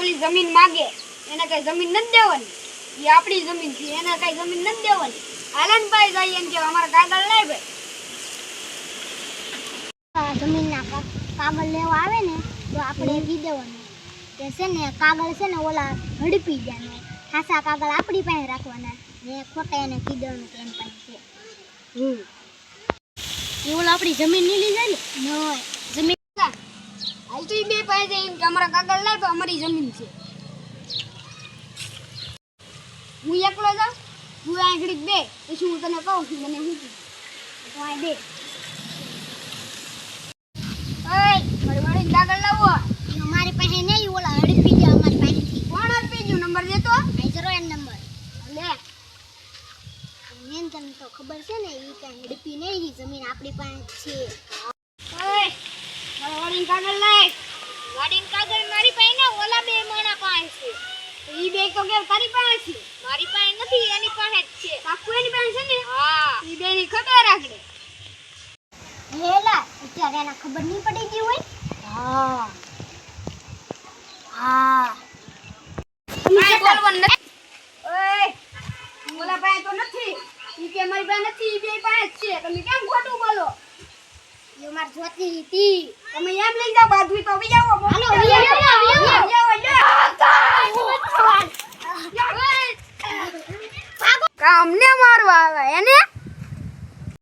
ઓલી જમીન માગે એને કઈ જમીન નથી દેવાની, એ આપણી જમીન છે, એને કઈ જમીન નથી દેવાની. હાલન ભાઈ જાય એમ કે અમારા કાગળ લઈ ભાઈ. જમીનના કાગળ લેવા આવે ને તો આપણે કી દેવાનું કે છે ને કાગળ છે ને ઓલા હડપી જાય ને ખાસા કાગળ આપણી પાસે રાખવાના ને ખોટા એને કી દેવાનું કે એમ પાસે છે. એ ઓલા આપણી જમીન નહીં લઈ જાય ને નોય જમીન હાલ તો એ બે પાસે જાય એમ કે અમારા કાગળ લઈ ભાઈ અમારી જમીન છે. હું એકલો જાઉં, હું આ ઘડીક બે પછી હું તને કહું છું મને શું તો આ દે મારી કાગળ લાવો. મારી પાસે નહીં ઓલા હડપી જાય અમારી પાસેથી. કોણ આપી ગયું નંબર દેતો આ જરો એન નંબર લે. મેન તને તો ખબર છે ને એ કાંઈ હડપી નહીં, ઈ જમીન આપણી પાસે છે. મારા વાડીને કાગળ લાય. વાડીન કાગળ મારી પાસે ને ઓલા બે માણા પાસે છે. ઈ બે તો કે તારી પાસે છે, મારી પાસે નથી, એની પાસે જ છે. કાકુ એની પાસે છે ને. હા ઈ બે ની ખબર રાખડે. હેલા અત્યારે એને ખબર નહીં પડી ગઈ હોય. હા હા કાંઈ બોલવાનું નથી. ઓય ઓલા પાસે તો નથી, ઈ કે મારી પાસે નથી, ઈ બે પાસે જ છે. તમે કેમ ખોટું બોલો? એ માર જોતી હતી. તમે એમ લઈ જાઓ બાજુ તો વી જાઓ. હાલો વી આવો. કામને મારવા આવે એને.